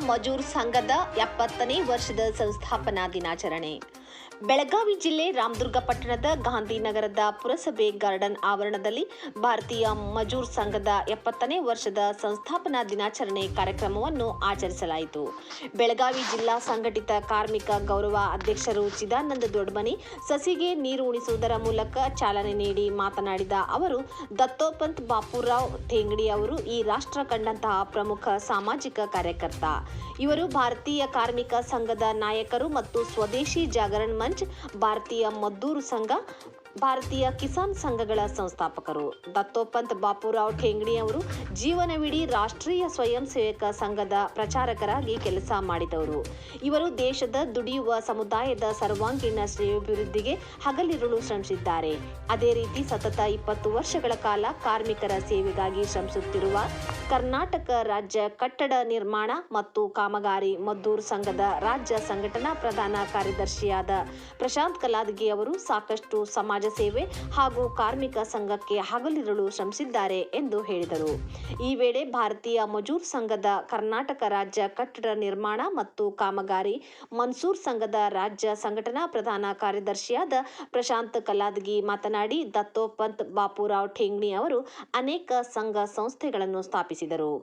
Majeure ಸಂಘದ 70ನೇ ವರ್ಷದ ಸಂಸ್ಥಾಪನಾ ದಿನಾಚರಣೆ. ಬೆಳಗಾವಿ ಜಿಲ್ಲೆ ರಾಮದುರ್ಗ ಪಟ್ಟಣದ ಗಾಂಧಿನಗರದ ಪುರಸಭೆ ಗಾರ್ಡನ್ ಆವರಣದಲ್ಲಿ ಭಾರತೀಯ ಮಜೂರ್ ಸಂಘದ 70ನೇ ವರ್ಷದ ಸಂಸ್ಥಾಪನಾ ದಿನಾಚರಣೆ ಕಾರ್ಯಕ್ರಮವನ್ನು ಆಚರಿಸಲಾಯಿತು. ಬೆಳಗಾವಿ ಜಿಲ್ಲಾ ಸಂಘಟಿತ ಕಾರ್ಮಿಕ ಗೌರವ ಅಧ್ಯಕ್ಷರು ಚಿದಾನಂದ ದೊಡ್ಡಮನಿ ಸಸಿಗೆ ನೀರು ಉಣಿಸುವುದರ ಮೂಲಕ ಚಾಲನೆ ನೀಡಿ ಮಾತನಾಡಿದ ಅವರು, ದತ್ತೋಪಂತ್ ಬಾಪುರಾವ್ ಠೇಂಗಡಿ ಅವರು ಈ ರಾಷ್ಟ್ರ ಕಂಡಂತಹ ಪ್ರಮುಖ ಸಾಮಾಜಿಕ ಕಾರ್ಯಕರ್ತ. ಇವರು ಭಾರತೀಯ ಕಾರ್ಮಿಕ ಸಂಘದ ನಾಯಕರು ಮತ್ತು ಸ್ವದೇಶಿ ಜಾಗರಣ ಮಂಚ್, ಭಾರತೀಯ ಮದ್ದೂರು ಸಂಘ, ಭಾರತೀಯ ಕಿಸಾನ್ ಸಂಘಗಳ ಸಂಸ್ಥಾಪಕರು. ದತ್ತೋಪಂತ್ ಬಾಪುರಾವ್ ಠೇಂಗಡಿ ಅವರು ಜೀವನವಿಡೀ ರಾಷ್ಟ್ರೀಯ ಸ್ವಯಂ ಸೇವಕ ಸಂಘದ ಪ್ರಚಾರಕರಾಗಿ ಕೆಲಸ ಮಾಡಿದವರು. ಇವರು ದೇಶದ ದುಡಿಯುವ ಸಮುದಾಯದ ಸರ್ವಾಂಗೀಣ ಶ್ರೇಯೋಭಿವೃದ್ಧಿಗೆ ಹಗಲಿರುಳು ಶ್ರಮಿಸಿದ್ದಾರೆ. ಅದೇ ರೀತಿ ಸತತ 20 ವರ್ಷಗಳ ಕಾಲ ಕಾರ್ಮಿಕರ ಸೇವೆಗಾಗಿ ಶ್ರಮಿಸುತ್ತಿರುವ ಕರ್ನಾಟಕ ರಾಜ್ಯ ಕಟ್ಟಡ ನಿರ್ಮಾಣ ಮತ್ತು ಕಾಮಗಾರಿ ಮದ್ದೂರು ಸಂಘದ ರಾಜ್ಯ ಸಂಘಟನಾ ಪ್ರಧಾನ ಕಾರ್ಯದರ್ಶಿಯಾದ ಪ್ರಶಾಂತ್ ಕಲಾದಗಿ ಅವರು ಸಾಕಷ್ಟು ಸಮಾಜ ಸೇವೆ ಹಾಗೂ ಕಾರ್ಮಿಕ ಸಂಘಕ್ಕೆ ಹಗಲಿರುಳು ಶ್ರಮಿಸಿದ್ದಾರೆ ಎಂದು ಹೇಳಿದರು. ಈ ವೇಳೆ ಭಾರತೀಯ ಮಜೂರ್ ಸಂಘದ ಕರ್ನಾಟಕ ರಾಜ್ಯ ಕಟ್ಟಡ ನಿರ್ಮಾಣ ಮತ್ತು ಕಾಮಗಾರಿ ಮನ್ಸೂರ್ ಸಂಘದ ರಾಜ್ಯ ಸಂಘಟನಾ ಪ್ರಧಾನ ಕಾರ್ಯದರ್ಶಿಯಾದ ಪ್ರಶಾಂತ್ ಕಲಾದಗಿ ಮಾತನಾಡಿ, ದತ್ತೋಪಂತ್ ಬಾಪುರಾವ್ ಠೇಂಗಡಿ ಅವರು ಅನೇಕ ಸಂಘ ಸಂಸ್ಥೆಗಳನ್ನು ಸ್ಥಾಪಿಸಿದರು.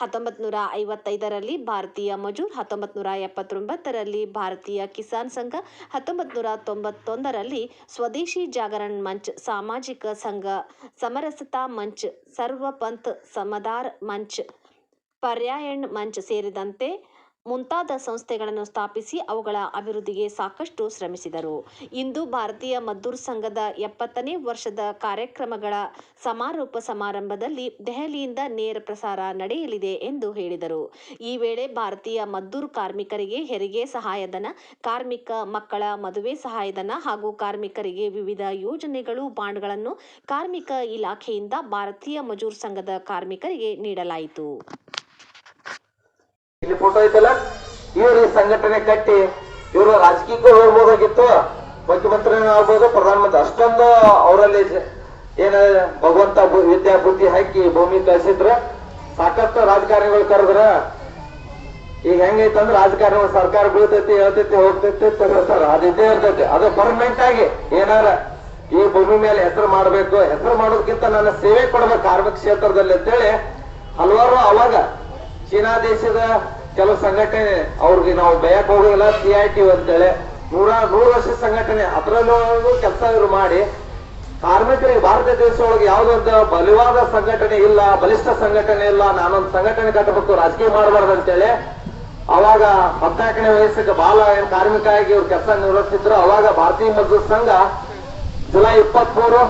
1955ರಲ್ಲಿ ಭಾರತೀಯ ಮಜೂರ್, 1979ರಲ್ಲಿ ಭಾರತೀಯ ಕಿಸಾನ್ ಸಂಘ, 1991ರಲ್ಲಿ ಸ್ವದೇಶಿ ಜಾಗರಣ ಮಂಚ್, ಸಾಮಾಜಿಕ ಸಂಘ, ಸಮರಸತಾ ಮಂಚ್, ಸರ್ವಪಂಥ್ ಸಮದಾರ್ ಮಂಚ್, ಪರ್ಯಾಯಣ ಮಂಚ್ ಸೇರಿದಂತೆ ಮುಂತಾದ ಸಂಸ್ಥೆಗಳನ್ನು ಸ್ಥಾಪಿಸಿ ಅವುಗಳ ಅಭಿವೃದ್ಧಿಗೆ ಸಾಕಷ್ಟು ಶ್ರಮಿಸಿದರು. ಇಂದು ಭಾರತೀಯ ಮದ್ದೂರ್ ಸಂಘದ 70ನೇ ವರ್ಷದ ಕಾರ್ಯಕ್ರಮಗಳ ಸಮಾರೋಪ ಸಮಾರಂಭದಲ್ಲಿ ದೆಹಲಿಯಿಂದ ನೇರ ಪ್ರಸಾರ ನಡೆಯಲಿದೆ ಎಂದು ಹೇಳಿದರು. ಈ ವೇಳೆ ಭಾರತೀಯ ಮದ್ದೂರು ಕಾರ್ಮಿಕರಿಗೆ ಹೆರಿಗೆ ಸಹಾಯಧನ, ಕಾರ್ಮಿಕ ಮಕ್ಕಳ ಮದುವೆ ಸಹಾಯಧನ ಹಾಗೂ ಕಾರ್ಮಿಕರಿಗೆ ವಿವಿಧ ಯೋಜನೆಗಳು, ಬಾಂಡ್ಗಳನ್ನು ಕಾರ್ಮಿಕ ಇಲಾಖೆಯಿಂದ ಭಾರತೀಯ ಮಜೂರ್ ಸಂಘದ ಕಾರ್ಮಿಕರಿಗೆ ನೀಡಲಾಯಿತು. ಇಲ್ಲಿ ಫೋಟೋ ಐತಲ್ಲ, ಇವರು ಸಂಘಟನೆ ಕಟ್ಟಿ ಇವರು ರಾಜಕೀಯಕ್ಕೂ ಹೋಗ್ಬೋದಾಗಿತ್ತು, ಮುಖ್ಯಮಂತ್ರಿ ಆಗ್ಬೋದು, ಪ್ರಧಾನಮಂತ್ರಿ. ಅಷ್ಟೊಂದು ಅವರಲ್ಲಿ ಏನ ಭಗವಂತ ವಿದ್ಯಾ ಬುದ್ಧಿ ಹಾಕಿ ಭೂಮಿ ಕಳಿಸಿದ್ರ. ಸಾಕಷ್ಟು ರಾಜಕಾರಣಿಗಳು ಕರೆದ್ರ ಈಗ ಹೆಂಗೈತಂದ್ರ ರಾಜಕಾರಣಿಗಳು ಸರ್ಕಾರ ಬೀಳ್ತೈತಿ, ಹೇಳ್ತೈತಿ, ಹೋಗ್ತೈತಿ, ತಗೋತಾರ. ಅದಿದ್ದೇ ಇರ್ತೈತಿ. ಅದು ಪರ್ಮನೆಂಟ್ ಆಗಿ ಏನಾರ ಈ ಭೂಮಿ ಮೇಲೆ ಹೆಸರು ಮಾಡಬೇಕು, ಹೆಸರು ಮಾಡೋದಕ್ಕಿಂತ ನನ್ನ ಸೇವೆ ಕೊಡ್ಬೇಕು ಕಾರ್ಮಿಕ ಕ್ಷೇತ್ರದಲ್ಲಿ ಅಂತೇಳಿ ಹಲವಾರು ಅವಾಗ ಚೀನಾ ದೇಶದ ಕೆಲವು ಸಂಘಟನೆ ಅವ್ರಿಗೆ ನಾವು ಬಯಕ್ ಹೋಗಿಲ್ಲ, CIT ಅಂತೇಳಿ 100 ವರ್ಷ ಸಂಘಟನೆ ಅದರಲ್ಲೂ ಕೆಲಸ ಇವರು ಮಾಡಿ ಕಾರ್ಮಿಕರಿಗೆ ಭಾರತ ದೇಶ ಒಳಗೆ ಯಾವುದೊಂದು ಬಲವಾದ ಸಂಘಟನೆ ಇಲ್ಲ, ಬಲಿಷ್ಠ ಸಂಘಟನೆ ಇಲ್ಲ, ನಾನೊಂದು ಸಂಘಟನೆ ಕಟ್ಟಬೇಕು, ರಾಜಕೀಯ ಮಾಡಬಾರ್ದು ಅಂತೇಳಿ ಅವಾಗ 14ನೇ ವಯಸ್ಸಿಗೆ ಬಾಲ ಏನ್ ಕಾರ್ಮಿಕ ಆಗಿ ಇವ್ರು ಕೆಲಸ ನಿರ್ವಹಿಸಿದ್ರು. ಅವಾಗ ಭಾರತೀಯ ಮಜೂರ್ ಸಂಘ ಜುಲೈ 23,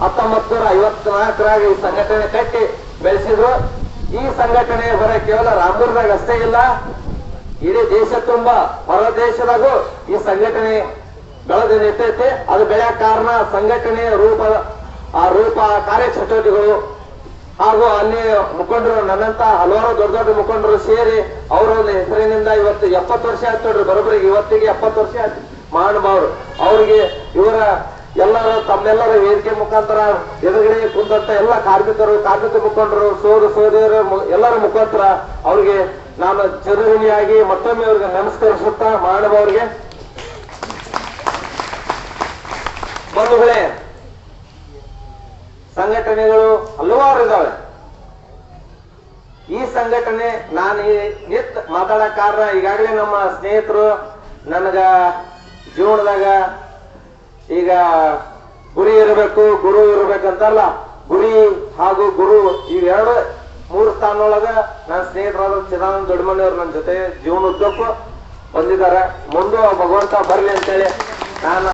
1954 ಈ ಸಂಘಟನೆ ಕಟ್ಟಿ ಬೆಳೆಸಿದ್ರು. ಈ ಸಂಘಟನೆ ಬರ ಕೇವಲ ರಾಮದುರ್ಗದಾಗ ಅಷ್ಟೇ ಇಲ್ಲ, ಇಡೀ ದೇಶ ತುಂಬಾ ಹೊರ ದೇಶದಾಗೂ ಈ ಸಂಘಟನೆ ಬೆಳೆದು ನಿಂತೈತೆ. ಅದು ಬೆಳೆಯ ಕಾರಣ ಸಂಘಟನೆಯ ರೂಪ ಕಾರ್ಯಚಟುವಟಿಕೆಗಳು ಹಾಗೂ ಅಲ್ಲಿ ಮುಖಂಡರು, ನನ್ನಂತ ಹಲವಾರು ದೊಡ್ಡ ದೊಡ್ಡ ಮುಖಂಡರು ಸೇರಿ ಅವರ ಹೆಸರಿನಿಂದ ಇವತ್ತು 70 ವರ್ಷ ಆಯ್ತು ನೋಡ್ರಿ. ಬರೋಬ್ಬರಿಗೆ ಇವತ್ತಿಗೆ 70 ವರ್ಷ ಆಯ್ತು. ಮಹಾನುಭಾವರು ಅವರಿಗೆ ಇವರ ಎಲ್ಲರೂ ತಮ್ಮೆಲ್ಲರ ವೇದಿಕೆ ಮುಖಾಂತರ ಎದುರುಗಡೆ ಕುಂದಂತ ಎಲ್ಲ ಕಾರ್ಮಿಕರು, ಕಾರ್ಮಿಕ ಮುಖಂಡರು, ಸೋದರಿಯರು ಎಲ್ಲರ ಮುಖಾಂತರ ಅವ್ರಿಗೆ ನಾನು ಚಿರಋಣಿಯಾಗಿ ಮತ್ತೊಮ್ಮೆ ಅವ್ರಿಗೆ ನಮಸ್ಕರಿಸುತ್ತಾ, ಮಹಾನುಭಾವರಿಗೆ ಬಂಧುಗಳೇ, ಸಂಘಟನೆಗಳು ಹಲವಾರು ಇದಾವೆ. ಈ ಸಂಘಟನೆ ನಾನು ನಿತ್ ಮಾತಾಡೋ ಕಾರಣ ಈಗಾಗಲೇ ನಮ್ಮ ಸ್ನೇಹಿತರು ನನಗ ಜೀವನದಾಗ ಈಗ ಗುರಿ ಇರಬೇಕು, ಗುರು ಇರಬೇಕಂತಲ್ಲ, ಗುರಿ ಹಾಗೂ ಗುರು ಇವೆರಡು 3 ಸ್ಥಾನದೊಳಗ ನನ್ನ ಸ್ನೇಹಿತರಾದ ಚಿದಾನಂದ ದೊಡ್ಡಮನಿ ಅವರು ನನ್ನ ಜೊತೆ ಜೀವನ ಉದ್ದಕ್ಕೂ ಬಂದಿದ್ದಾರೆ. ಮುಂದೆ ಭಗವಂತ ಬರ್ಲಿ ಅಂತೇಳಿ ನಾನು